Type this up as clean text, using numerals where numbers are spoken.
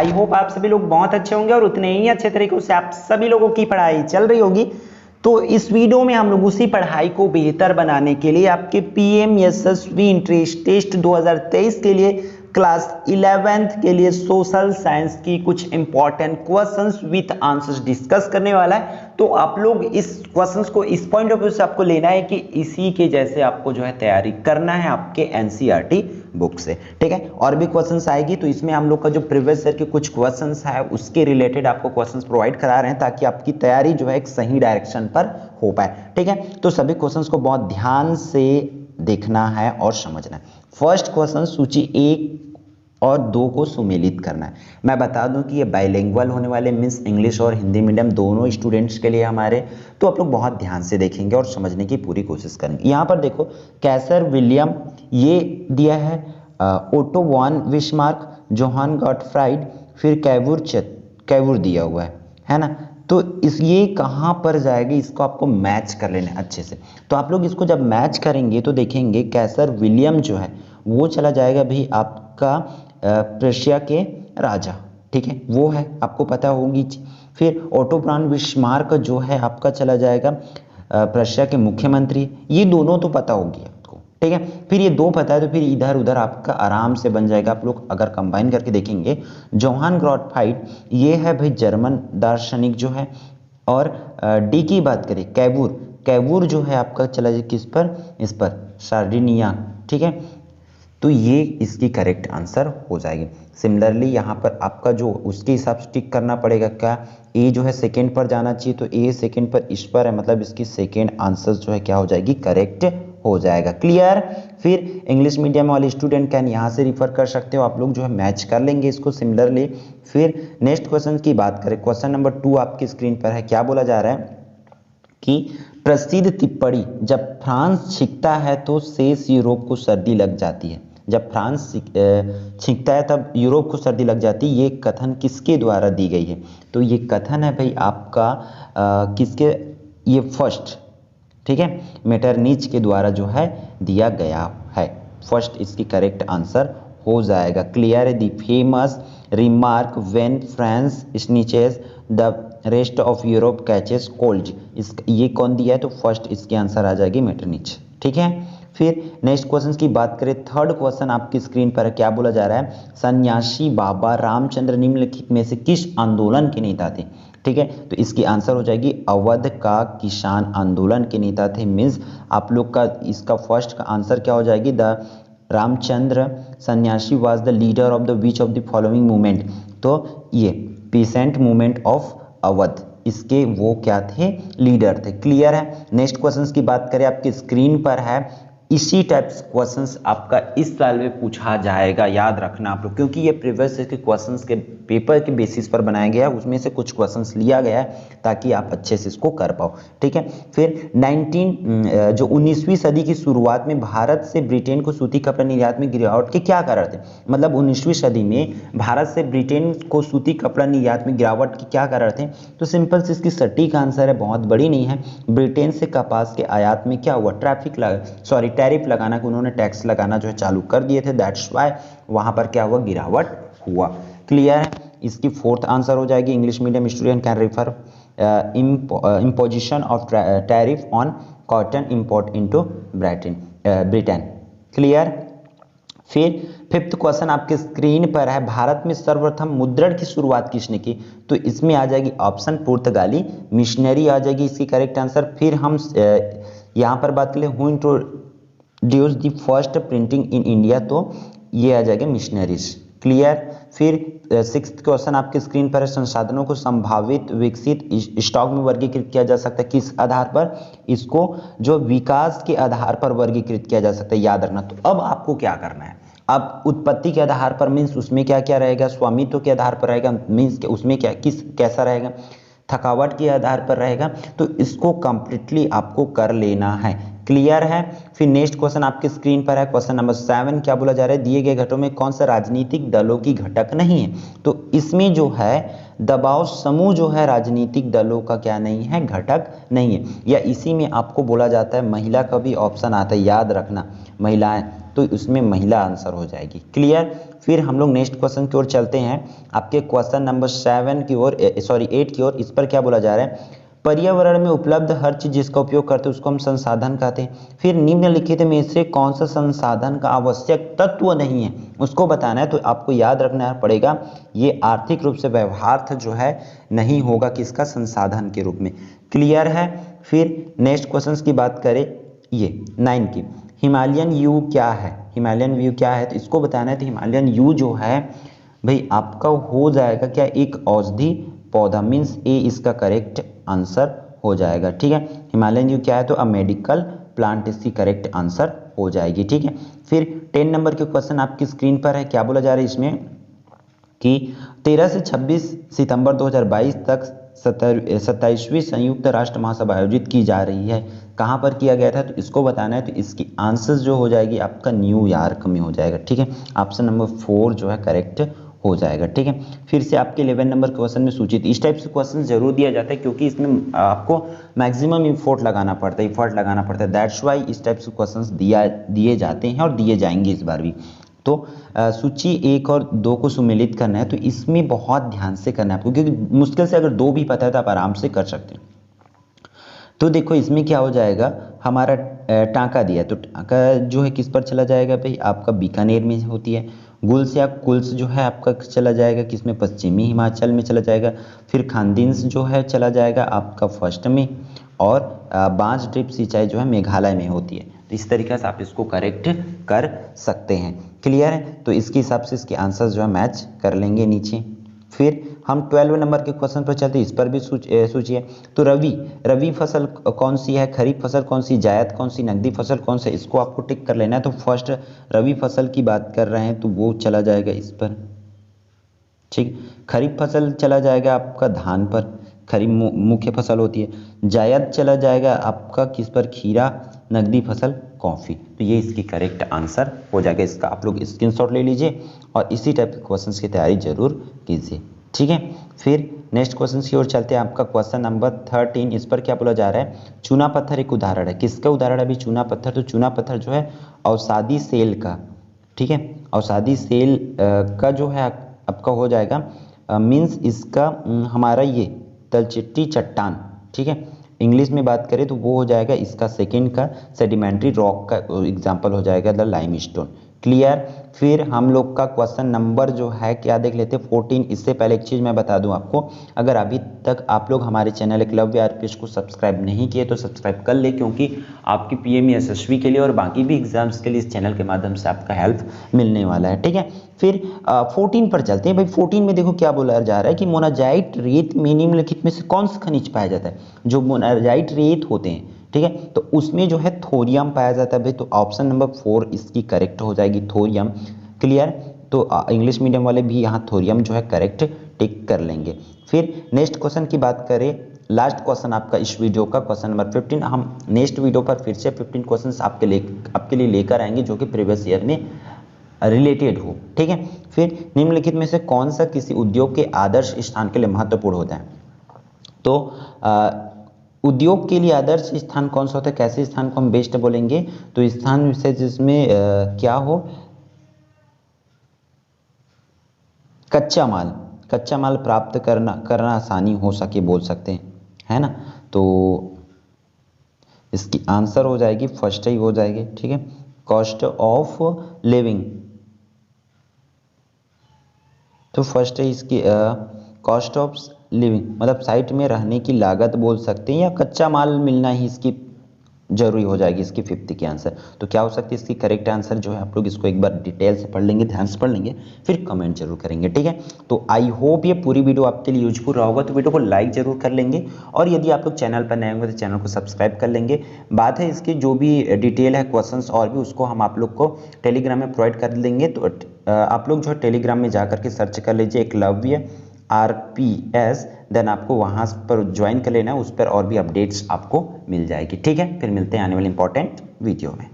I hope आप सभी लोग बहुत अच्छे होंगे और उतने ही अच्छे तरीकों से आप सभी लोगों की पढ़ाई चल रही होगी। तो इस वीडियो में हम लोग उसी पढ़ाई को बेहतर बनाने के लिए आपके पीएमएसएसबी इंट्रेंस टेस्ट 2023 के लिए क्लास 11th के लिए सोशल साइंस की कुछ important questions with answers discuss करने वाला है। तो आप लोग इस क्वेश्चंस को इस पॉइंट ऑफ व्यू से आपको लेना है कि इसी के जैसे आपको जो है तैयारी करना है आपके एनसीईआरटी बुक से, ठीक है। और भी क्वेश्चंस आएगी तो इसमें हम लोग का जो प्रीवियस ईयर के कुछ क्वेश्चंस है उसके रिलेटेड आपको क्वेश्चंस प्रोवाइड करा रहे हैं ताकि आपकी तैयारी जो है एक सही डायरेक्शन पर हो पाए, ठीक है। तो सभी क्वेश्चंस को बहुत ध्यान से देखना है और समझना है। फर्स्ट क्वेश्चन सूची 1 और 2 को सुमेलित करना है। मैं बता दूं कि ये बाइलिंगुअल होने वाले मीन्स इंग्लिश और हिंदी मीडियम दोनों स्टूडेंट्स के लिए हमारे, तो आप लोग बहुत ध्यान से देखेंगे और समझने की पूरी कोशिश करेंगे। यहाँ पर देखो कैसर विलियम ये दिया है, Otto von Bismarck, Johann Gottfried, फिर कैवूर दिया हुआ है ना। तो ये कहाँ पर जाएगी, इसको आपको मैच कर लेना है अच्छे से। तो आप लोग इसको जब मैच करेंगे तो देखेंगे कैसर विलियम जो है वो चला जाएगा भाई आपका प्रशिया के राजा, ठीक है, वो है आपको पता होगी। फिर ओटो वॉन बिस्मार्क जो है आपका चला जाएगा प्रशिया के मुख्यमंत्री, ये दोनों तो पता होगी आपको, ठीक है। फिर ये 2 पता है तो फिर इधर उधर आपका आराम से बन जाएगा। आप लोग अगर कंबाइन करके देखेंगे, जोहान गॉटफ्राइड ये है भाई जर्मन दार्शनिक जो है, और डी की बात करें कैवूर जो है आपका चला जाए किस पर, इस पर सार्डिनिया, ठीक है। तो ये इसकी करेक्ट आंसर हो जाएगी। सिमिलरली यहाँ पर आपका जो उसके हिसाब से टिक करना पड़ेगा, क्या ए जो है सेकंड पर जाना चाहिए, तो ए सेकंड पर इस पर है, मतलब इसकी सेकंड आंसर जो है क्या हो जाएगी, करेक्ट हो जाएगा। क्लियर। फिर इंग्लिश मीडियम वाले स्टूडेंट कैन यहाँ से रिफर कर सकते हो, आप लोग जो है मैच कर लेंगे इसको सिमिलरली। फिर नेक्स्ट क्वेश्चन की बात करें, क्वेश्चन नंबर 2 आपकी स्क्रीन पर है। क्या बोला जा रहा है कि प्रसिद्ध टिप्पणी, जब फ्रांस छींकता है तो शेष यूरोप को सर्दी लग जाती है। जब फ्रांस छींकता है तब यूरोप को सर्दी लग जाती है, ये कथन किसके द्वारा दी गई है। तो ये कथन है भाई आपका किसके, ये फर्स्ट, ठीक है, मेटरनिच के द्वारा जो है दिया गया है। फर्स्ट इसकी करेक्ट आंसर हो जाएगा। क्लियर है। The famous remark when France sneezes the rest of Europe catches cold, इस ये कौन दिया है, तो फर्स्ट इसकी आंसर आ जाएगी मेटरनिच, ठीक है। फिर नेक्स्ट क्वेश्चन की बात करें, थर्ड क्वेश्चन आपकी स्क्रीन पर है। क्या बोला जा रहा है, सन्यासी बाबा रामचंद्र निम्नलिखित में से किस आंदोलन के नेता थे, ठीक है। तो इसकी आंसर हो जाएगी अवध का किसान आंदोलन के नेता थे। मीन्स आप लोग का इसका फर्स्ट का आंसर क्या हो जाएगी, द रामचंद्र सन्यासी was the leader of the which of the following movement. तो ये पीसेंट मूवमेंट ऑफ अवध, इसके वो क्या थे, लीडर थे। क्लियर है। नेक्स्ट क्वेश्चंस की बात करें, आपकी स्क्रीन पर है, इसी टाइप्स क्वेश्चंस आपका इस साल में पूछा जाएगा, याद रखना आप लोग, क्योंकि ये प्रीवियस के क्वेश्चंस के पेपर के बेसिस पर बनाया गया है, उसमें से कुछ क्वेश्चंस लिया गया है ताकि आप अच्छे से इसको कर पाओ, ठीक है। फिर 19वीं सदी की शुरुआत में भारत से ब्रिटेन को सूती कपड़ा निर्यात में गिरावट के क्या कारण थे। मतलब 19वीं सदी में भारत से ब्रिटेन को सूती कपड़ा निर्यात में गिरावट के क्या कारण थे। तो सिंपल से इसकी सटीक आंसर है, बहुत बड़ी नहीं है। ब्रिटेन से कपास के आयात में क्या हुआ, टैरिफ लगाना, कि उन्होंने टैक्स लगाना जो है चालू कर दिए थे, दैट्स व्हाई वहां पर क्या हुआ, गिरावट हुआ। क्लियर है। इसकी फोर्थ आंसर हो जाएगी, English medium student can refer imposition of tariff on cotton import into Britain. Clear. फिर फिफ्थ क्वेश्चन आपके स्क्रीन पर है, भारत में सर्वप्रथम मुद्रण की शुरुआत किसने की। तो इसमें आ जाएगी ऑप्शन पुर्तगाली मिशनरी आ जाएगी इसकी करेक्ट आंसर। फिर हम यहाँ पर बात करें who introduce the first printing in India, तो ये आ जाएगा मिशनरीज। क्लियर। फिर सिक्स्थ क्वेश्चन आपके स्क्रीन पर है, संसाधनों को संभावित विकसित स्टॉक में वर्गीकृत किया जा सकता है, किस आधार पर, इसको जो विकास के आधार पर वर्गीकृत किया जा सकता है, याद रखना। तो अब आपको क्या करना है, अब उत्पत्ति के आधार पर मीन्स उसमें क्या क्या रहेगा, स्वामित्व के आधार पर रहेगा मीन्स उसमें क्या कैसा रहेगा, थकावट के आधार पर रहेगा। तो इसको कंप्लीटली आपको कर लेना है। क्लियर है। फिर नेक्स्ट क्वेश्चन आपके स्क्रीन पर है, क्वेश्चन नंबर 7। क्या बोला जा रहा है, दिए गए घटकों में कौन सा राजनीतिक दलों की घटक नहीं है। तो इसमें जो है दबाव समूह जो है राजनीतिक दलों का क्या नहीं है, घटक नहीं है। या इसी में आपको बोला जाता है महिला का भी ऑप्शन आता है, याद रखना, महिलाएं तो उसमें महिला आंसर हो जाएगी। क्लियर। फिर हम लोग नेक्स्ट क्वेश्चन की ओर चलते हैं, आपके क्वेश्चन नंबर 7 की ओर, सॉरी 8 की ओर। इस पर क्या बोला जा रहा है, पर्यावरण में उपलब्ध हर चीज जिसका उपयोग करते हैं उसको हम संसाधन कहते हैं। फिर निम्नलिखित में से कौन सा संसाधन का आवश्यक तत्व नहीं है उसको बताना है। तो आपको याद रखना पड़ेगा, ये आर्थिक रूप से व्यवहार्थ जो है नहीं होगा किसका, संसाधन के रूप में। क्लियर है। फिर नेक्स्ट क्वेश्चन की बात करें, ये 9 की, हिमालयन यू क्या है, हिमालयन व्यू क्या है, तो इसको बताना है। तो हिमालयन यू जो है भाई आपका हो जाएगा क्या, एक औषधि पौधा, मीन्स ए इसका करेक्ट आंसर हो जाएगा। ठीक है, हिमालयन यू क्या है, तो अ मेडिकल प्लांट इसकी करेक्ट आंसर हो जाएगी। ठीक है। फिर 10 नंबर के क्वेश्चन आपकी स्क्रीन पर है, क्या बोला जा रहा है इसमें कि 13 से 26 सितंबर 2022 तक 27वीं संयुक्त राष्ट्र महासभा आयोजित की जा रही है, कहाँ पर किया गया था, तो इसको बताना है। तो इसकी आंसर्स जो हो जाएगी आपका न्यूयॉर्क में हो जाएगा। ठीक है, ऑप्शन नंबर 4 जो है करेक्ट हो जाएगा। ठीक है। फिर से आपके 11 नंबर क्वेश्चन में सूचित, इस टाइप से क्वेश्चन जरूर दिया जाता है क्योंकि इसमें आपको मैक्सिमम इफोर्ट लगाना पड़ता है, दैट्स वाई इस टाइप से क्वेश्चंस दिए जाते हैं और दिए जाएंगे इस बार भी। तो सूची 1 और 2 को सुमेलित करना है, तो इसमें बहुत ध्यान से करना है आपको, क्योंकि मुश्किल से अगर 2 भी पता है तो आप आराम से कर सकते हैं। तो देखो इसमें क्या हो जाएगा, हमारा टांका दिया है, तो टांका जो है किस पर चला जाएगा भाई, आपका बीकानेर में होती है। गुल्स या कुल्स जो है आपका चला जाएगा किसमें, पश्चिमी हिमाचल में चला जाएगा। फिर खानदिन्स जो है चला जाएगा आपका फर्स्ट में, और बांज ड्रिप सिंचाई जो है मेघालय में होती है। तो इस तरीके से आप इसको करेक्ट कर सकते हैं। क्लियर है। तो इसके हिसाब से इसके आंसर्स जो है मैच कर लेंगे नीचे। फिर हम 12 नंबर के क्वेश्चन पर चलते हैं, इस पर भी सोचिए। तो रवि फसल कौन सी है, खरीफ फसल कौन सी, जायद कौन सी, नकदी फसल कौन सी, इसको आपको टिक कर लेना है। तो फर्स्ट रवि फसल की बात कर रहे हैं तो वो चला जाएगा इस पर। ठीक, खरीफ फसल चला जाएगा आपका धान पर, खरीफ मुख्य फसल होती है। जायद चला जाएगा आपका किस पर, खीरा। नकदी फसल कॉफ़ी। तो ये इसकी करेक्ट आंसर हो जाएगा। इसका आप लोग स्क्रीनशॉट ले लीजिए और इसी टाइप के क्वेश्चंस की तैयारी जरूर कीजिए। ठीक है। फिर नेक्स्ट क्वेश्चन की ओर चलते हैं, आपका क्वेश्चन नंबर 13। इस पर क्या बोला जा रहा है, चूना पत्थर एक उदाहरण है, किसका उदाहरण है अभी, चूना पत्थर। तो चूना पत्थर जो है अवसादी सेल का, ठीक है, अवसादी सेल का जो है आपका हो जाएगा, मीन्स इसका हमारा ये तलचिट्टी चट्टान। ठीक है, इंग्लिश में बात करें तो वो हो जाएगा इसका सेकंड का सेडिमेंट्री रॉक का एग्जांपल हो जाएगा द लाइमस्टोन। क्लियर। फिर हम लोग का क्वेश्चन नंबर जो है क्या देख लेते हैं, 14। इससे पहले एक चीज़ मैं बता दूं आपको, अगर अभी तक आप लोग हमारे चैनल एकलव्य आरपीएस को सब्सक्राइब नहीं किए तो सब्सक्राइब कर ले, क्योंकि आपकी पीएम यशस्वी के लिए और बाकी भी एग्जाम्स के लिए इस चैनल के माध्यम से आपका हेल्प मिलने वाला है। ठीक है। फिर 14 पर चलते हैं भाई। 14 में देखो क्या बोला जा रहा है कि मोनाजाइट रेत में निम्नलिखित में से कौन सा खनिज पाया जाता है, जो मोनाजाइट रेत होते हैं, ठीक है, तो उसमें जो है थोरियम पाया जाता है भाई। तो ऑप्शन नंबर 4 इसकी करेक्ट हो जाएगी, थोरियम। क्लियर। तो इंग्लिश मीडियम वाले भी यहाँ थोरियम जो है करेक्ट टिक कर लेंगे। फिर नेक्स्ट क्वेश्चन की बात करें, लास्ट क्वेश्चन आपका इस वीडियो का क्वेश्चन नंबर 15। हम नेक्स्ट वीडियो पर फिर से 15 क्वेश्चन आपके लिए लेकर आएंगे जो कि प्रीवियस ईयर में रिलेटेड हो। ठीक है। फिर निम्नलिखित में से कौन सा किसी उद्योग के आदर्श स्थान के लिए महत्वपूर्ण होता है, तो उद्योग के लिए आदर्श स्थान कौन सा होता है, कैसे स्थान को हम बेस्ट बोलेंगे, तो स्थान विशेष जिसमें क्या हो, कच्चा माल प्राप्त करना आसानी हो सके बोल सकते हैं, है ना। तो इसकी आंसर हो जाएगी फर्स्ट ही हो जाएगी। ठीक है, कॉस्ट ऑफ लिविंग। तो फर्स्ट है इसकी कॉस्ट ऑफ लिविंग, मतलब साइट में रहने की लागत बोल सकते हैं, या कच्चा माल मिलना ही इसकी जरूरी हो जाएगी, इसकी 5th की आंसर। तो क्या हो सकती है इसकी करेक्ट आंसर जो है, आप लोग इसको एक बार डिटेल से पढ़ लेंगे, ध्यान से पढ़ लेंगे, फिर कमेंट जरूर करेंगे। ठीक है। तो आई होप ये पूरी वीडियो आपके लिए यूजफुल रहा होगा, तो वीडियो को लाइक जरूर कर लेंगे, और यदि आप लोग चैनल पर नए होंगे तो चैनल को सब्सक्राइब कर लेंगे। बात है इसकी जो भी डिटेल है क्वेश्चंस और भी, उसको हम आप लोग को टेलीग्राम में प्रोवाइड कर देंगे। तो आप लोग जो है टेलीग्राम में जा करके सर्च कर लीजिए एकलव्य RPS, देन आपको वहाँ पर ज्वाइन कर लेना है, उस पर और भी अपडेट्स आपको मिल जाएगी। ठीक है, फिर मिलते हैं आने वाले इंपॉर्टेंट वीडियो में।